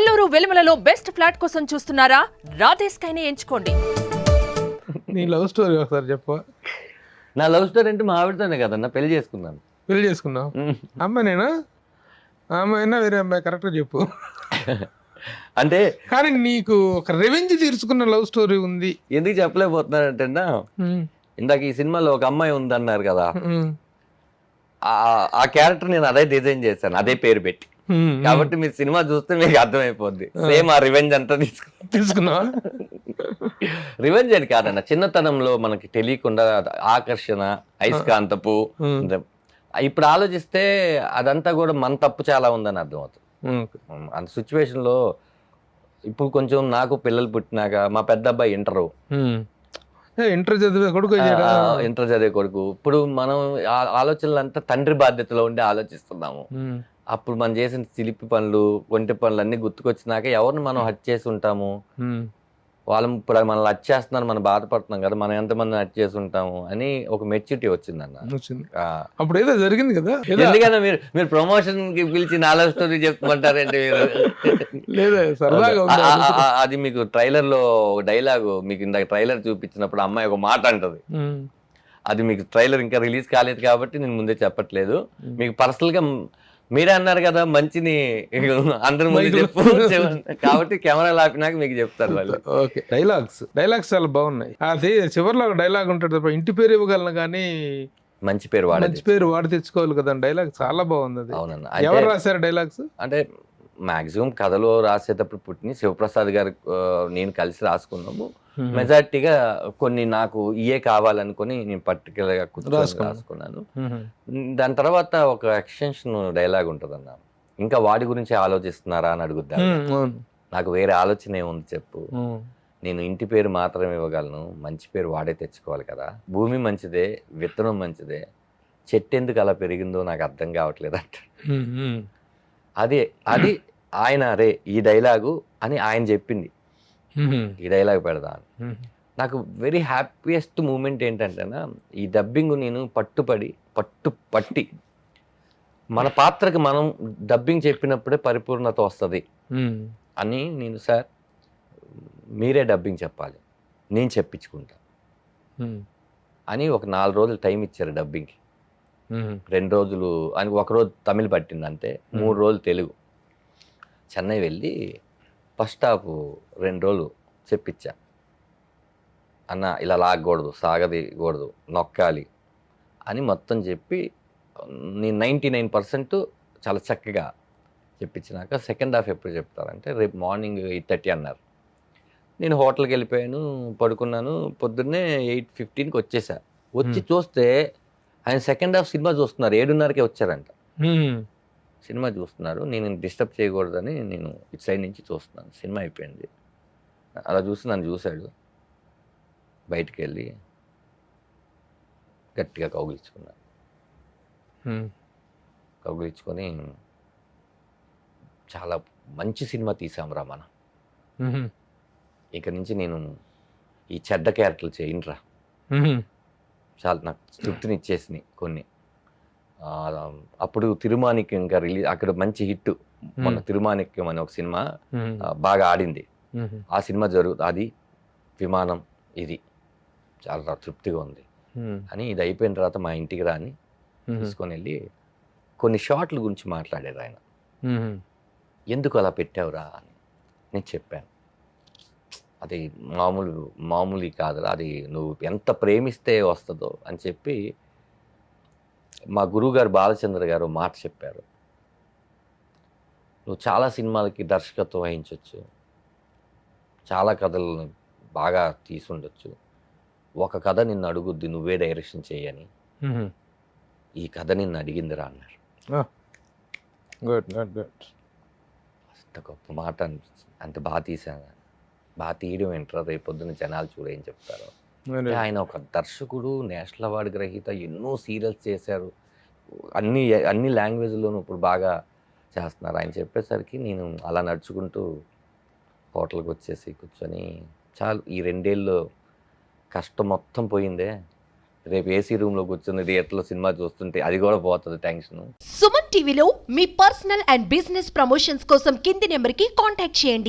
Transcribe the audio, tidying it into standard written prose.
Kolluru వెలుమలలో best flat కోసం చూస్తున్నారా? రాధే స్కైని ఎంచుకోండి. నీ లవ్ స్టోరీ ఒకసారి చెప్పు. నా లవ్ స్టోరీ అంటే మా ఆవిడతోనే కదన్నా పెళ్లి చేసుకున్నాను. పెళ్లి చేసుకున్నావు? అమ్మాయినేనా? అమ్మాయినా వేరే అమ్మాయి? కరెక్ట్గా చెప్పు. అంటే కానీ నీకు ఒక రెవెంజ్ తీర్చుకున్న లవ్ స్టోరీ ఉంది. ఎందుకు చెప్పలేకపోతున్నానంటే ఇందాక ఈ సినిమాలో ఒక అమ్మాయి ఉందన్నారు కదా, ఆ క్యారెక్టర్ నేను అదే డిజైన్ చేశాను, అదే పేరు పెట్టి. కాబట్టి మీరు సినిమా చూస్తే మీకు అర్థమైపోద్ది. సేమ్ ఆ రివెంజ్ అంతా తీసుకున్నావా? రివెంజ్ అని కాదన్న, చిన్నతనంలో మనకి తెలియకుండా ఆకర్షణ, అయస్కాంతపు. ఇప్పుడు ఆలోచిస్తే అదంతా కూడా మన తప్పు చాలా ఉందని అర్థమవుతుంది. అంత సిచ్యువేషన్ లో ఇప్పుడు కొంచెం నాకు పిల్లలు పుట్టినాక మా పెద్ద అబ్బాయి ఇంటర్ చదివే కొడుకు, ఇంటర్ చదివే కొడుకు. ఇప్పుడు మనం ఆలోచనలు అంతా తండ్రి బాధ్యతలో ఉండి ఆలోచిస్తున్నాము. అప్పుడు మనం చేసిన చిలిపి పనులు, ఒంటి పనులు అన్ని గుర్తుకొచ్చినాక ఎవరిని మనం హత్య చేసి ఉంటాము, వాళ్ళు ఇప్పుడు మనల్ని హత్య చేస్తున్నారు, మనం బాధపడుతున్నాం కదా, మనం ఎంతమంది హత్య చేసి ఉంటాము అని ఒక మెచ్యూరిటీ వచ్చిందన్న. అప్పుడు ఏదో జరిగింది కదా. ఎందుకన్నా మీరు ప్రమోషన్ కి పిలిచి నాలో స్టోరీ చెప్పుకుంటారంటే మీరు లేదా? అది మీకు ట్రైలర్ లో డైలాగు, మీకు ఇందాక ట్రైలర్ చూపించినప్పుడు అమ్మాయి ఒక మాట అంటది, అది మీకు ట్రైలర్ ఇంకా రిలీజ్ కాలేదు కాబట్టి నేను ముందే చెప్పట్లేదు. మీకు పర్సనల్ గా మీరే అన్నారు కదా మంచిని అందరి ముందు చెప్పు కాబట్టి కెమెరా ఆపినాక మీకు చెప్తారు వాళ్ళు. ఓకే, డైలాగ్స్ చాలా బాగున్నాయి. అది చివరిలో ఒక డైలాగ్ ఉంటుంది, ఇంటి పేరు ఇవ్వగలను కానీ మంచి పేరు వాడి తెచ్చుకోవాలి కదా. డైలాగ్ చాలా బాగుంది. అది అవునన్నా. ఎవరు రాశారు డైలాగ్స్? అంటే మాక్సిమం కథలో రాసేటప్పుడు పుట్టిన శివప్రసాద్ గారు నేను కలిసి రాసుకున్నాము. మెజార్టీగా కొన్ని నాకు ఇయే కావాలనుకుని నేను పర్టికులర్ గా రాసుకున్నాను. దాని తర్వాత ఒక ఎక్స్టెన్షన్ డైలాగ్ ఉంటుంది అన్న, ఇంకా వాడి గురించి ఆలోచిస్తున్నారా అని అడుగుద్దాం. నాకు వేరే ఆలోచన ఏముంది చెప్పు, నేను ఇంటి పేరు మాత్రమే ఇవ్వగలను, మంచి పేరు వాడే తెచ్చుకోవాలి కదా. భూమి మంచిదే, విత్తనం మంచిదే, చెట్టు ఎందుకు అలా పెరిగిందో నాకు అర్థం కావట్లేదు అంట. అది ఆయన అరే ఈ డైలాగు అని ఆయన చెప్పింది, ఈ డైలాగ్ పెడదా అని. నాకు వెరీ హ్యాపీయెస్ట్ మూమెంట్ ఏంటంటేనా, ఈ డబ్బింగ్ నేను పట్టి మన పాత్రకి మనం డబ్బింగ్ చెప్పినప్పుడే పరిపూర్ణత వస్తుంది అని నేను, సార్ మీరే డబ్బింగ్ చెప్పాలి, నేను చెప్పించుకుంటా అని ఒక 4 రోజులు టైం ఇచ్చారు డబ్బింగ్కి. 2 రోజులు అని, ఒకరోజు తమిళ్ పట్టిందంటే 3 రోజులు తెలుగు. చెన్నై వెళ్ళి ఫస్ట్ హాఫ్ 2 రోజులు చెప్పించా. అన్న ఇలా లాగకూడదు, సాగదీయకూడదు, నొక్కాలి అని మొత్తం చెప్పి నేను 99% చాలా చక్కగా చెప్పించినాక సెకండ్ హాఫ్ ఎప్పుడు చెప్తారంటే రేపు మార్నింగ్ 8:30 అన్నారు. నేను హోటల్కి వెళ్ళిపోయాను, పడుకున్నాను. పొద్దున్నే 8:15కి వచ్చేసా. వచ్చి చూస్తే ఆయన సెకండ్ హాఫ్ సినిమా చూస్తున్నారు. 7:30కే వచ్చారంట. సినిమా చూస్తున్నారు. నేను డిస్టర్బ్ చేయకూడదని నేను ఇటు సైడ్ నుంచి చూస్తున్నాను. సినిమా అయిపోయింది. అలా చూసి నన్ను చూశాడు. బయటికి వెళ్ళి గట్టిగా కౌగిలించుకున్నాను. కౌగిలించుకొని చాలా మంచి సినిమా తీసాంరా మనం, ఇక నుంచి నేను ఈ చెడ్డ క్యారెక్టర్లు చేయనురా, చాలా నాకు తృప్తినిచ్చేసినాయి కొన్ని. అప్పుడు తిరుమాణిక్యం ఇంకా రిలీజ్, అక్కడ మంచి హిట్. మొన్న తిరుమాణిక్యం అని ఒక సినిమా బాగా ఆడింది. ఆ సినిమా అది విమానం, ఇది చాలా తృప్తిగా ఉంది అని. ఇది అయిపోయిన తర్వాత మా ఇంటికి రాని తీసుకొని వెళ్ళి కొన్ని షాట్ల గురించి మాట్లాడారు ఆయన. ఎందుకు అలా పెట్టావురా అని నేను చెప్పాను. అది మామూలు కాదురా, అది నువ్వు ఎంత ప్రేమిస్తే వస్తుందో అని చెప్పి మా గురువుగారు బాలచంద్ర గారు మాట చెప్పారు. నువ్వు చాలా సినిమాలకి దర్శకత్వం వహించవచ్చు, చాలా కథలను బాగా తీసుండొచ్చు, ఒక కథ నిన్ను అడుగుద్ది నువ్వే డైరెక్షన్ చేయని, ఈ కథ నిన్ను అడిగిందిరా అన్నారు. అంత గొప్ప మాట అనిపించింది. అంత బాగా తీసాను. బాగా తీయడం ఏంటారా, రేపు పొద్దున్న జనాలు చూడేం చెప్తారు. ఆయన ఒక దర్శకుడు, నేషనల్ అవార్డు గ్రహీత, ఎన్నో సీరియల్స్ చేశారు, అన్ని లాంగ్వేజ్లోనూ ఇప్పుడు బాగా చేస్తున్నారు. ఆయన చెప్పేసరికి నేను అలా నడుచుకుంటూ హోటల్కి వచ్చేసి కూర్చొని, చాలు ఈ 2 ఏళ్ళు కష్టం మొత్తం పోయిందే, రేపు ఏసీ రూమ్ లో కూర్చుని థియేటర్లో సినిమా చూస్తుంటే అది కూడా పోతుంది టెన్షన్. సుమన్ టీవీలో మీ పర్సనల్ అండ్ బిజినెస్ ప్రమోషన్స్ కోసం కింది నెంబర్కి కాంటాక్ట్ చేయండి.